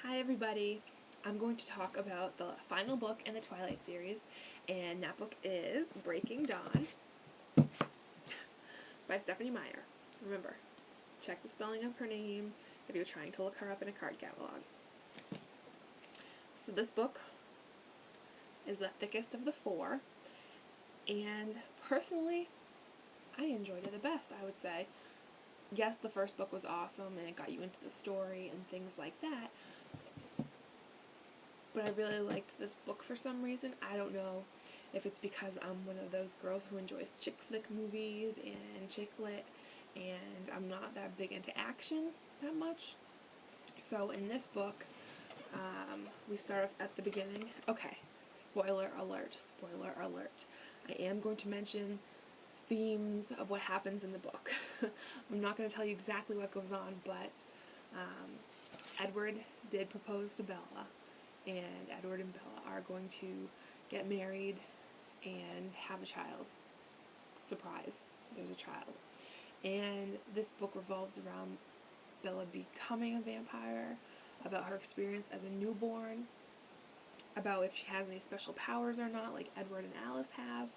Hi everybody, I'm going to talk about the final book in the Twilight series, and that book is Breaking Dawn by Stephenie Meyer. Remember, check the spelling of her name if you're trying to look her up in a card catalog. So this book is the thickest of the four, and personally, I enjoyed it the best, I would say. Yes, the first book was awesome and it got you into the story and things like that, but I really liked this book for some reason. I don't know if it's because I'm one of those girls who enjoys chick flick movies and chick lit, and I'm not that big into action that much. So in this book, we start off at the beginning. Okay, spoiler alert, spoiler alert. I am going to mention themes of what happens in the book. I'm not going to tell you exactly what goes on, but Edward did propose to Bella, and Edward and Bella are going to get married and have a child. Surprise, there's a child. And this book revolves around Bella becoming a vampire, about her experience as a newborn, about if she has any special powers or not, like Edward and Alice have,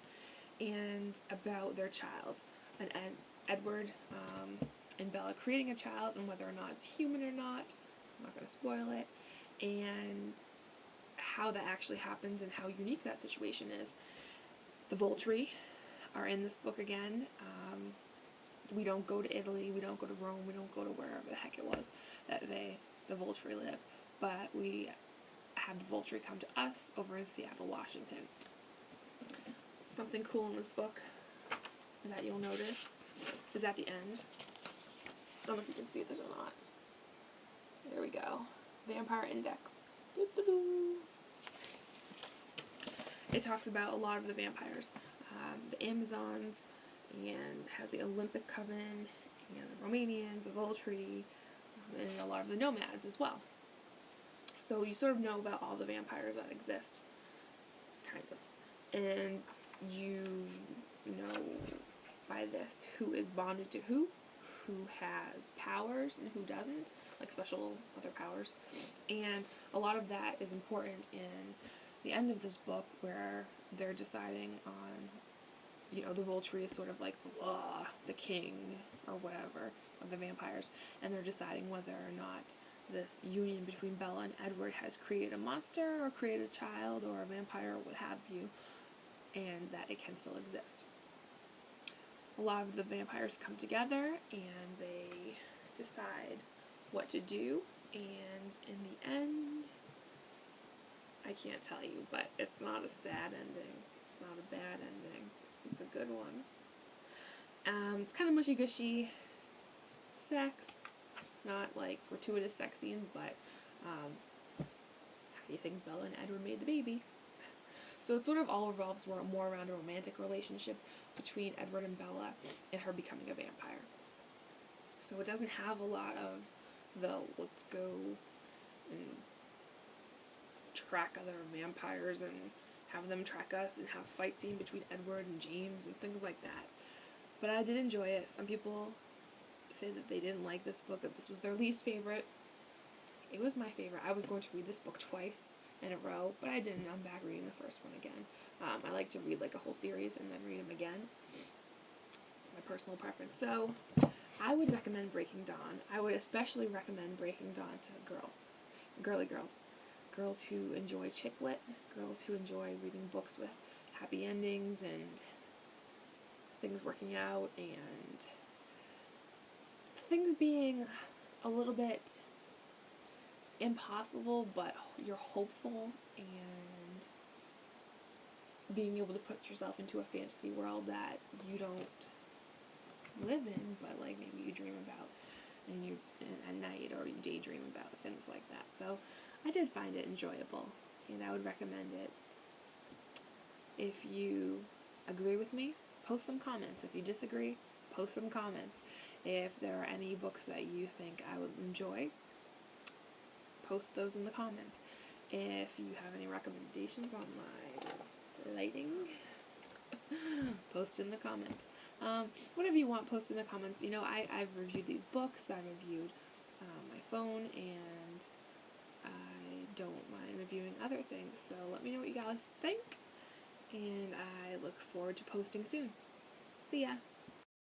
and about their child. And Edward and Bella creating a child, and whether or not it's human or not. I'm not going to spoil it. And how that actually happens and how unique that situation is. The Volturi are in this book again. We don't go to Italy, we don't go to Rome, we don't go to wherever the heck it was that the Volturi live, but we have the Volturi come to us over in Seattle, Washington. Something cool in this book that you'll notice is at the end. I don't know if you can see this or not. There we go. Vampire Index. Doo-doo-doo. It talks about a lot of the vampires. The Amazons, and has the Olympic Coven, and the Romanians, the Volturi, and a lot of the nomads as well. So you sort of know about all the vampires that exist, kind of. And you know by this who is bonded to who has powers and who doesn't, like special other powers. And a lot of that is important in the end of this book, where they're deciding on, the Volturi is sort of like the law, the king, or whatever, of the vampires, and they're deciding whether or not this union between Bella and Edward has created a monster, or created a child, or a vampire, or what have you, and that it can still exist. A lot of the vampires come together, and they decide what to do, and in the end, I can't tell you, but it's not a sad ending. It's not a bad ending. It's a good one. It's kind of mushy-gushy sex, not like gratuitous sex scenes, but how do you think Bella and Edward made the baby? So it sort of all revolves more around a romantic relationship between Edward and Bella and her becoming a vampire. So it doesn't have a lot of the let's go and track other vampires and have them track us and have a fight scene between Edward and James and things like that. But I did enjoy it. Some people say that they didn't like this book, that this was their least favorite. It was my favorite. I was going to read this book twice in a row, but I didn't. I'm back reading the first one again. I like to read like a whole series and then read them again. It's my personal preference. So I would recommend Breaking Dawn. I would especially recommend Breaking Dawn to girls, girly girls. Girls who enjoy chick lit, girls who enjoy reading books with happy endings and things working out and things being a little bit impossible, but you're hopeful, and being able to put yourself into a fantasy world that you don't live in, but like maybe you dream about and at night, or you daydream about, things like that. So I did find it enjoyable, and I would recommend it. If you agree with me, post some comments. If you disagree, post some comments. If there are any books that you think I would enjoy, post those in the comments. If you have any recommendations on my lighting, post in the comments. Whatever you want, post in the comments. I've reviewed these books. I've reviewed my phone, and I don't mind reviewing other things. So let me know what you guys think, and I look forward to posting soon. See ya!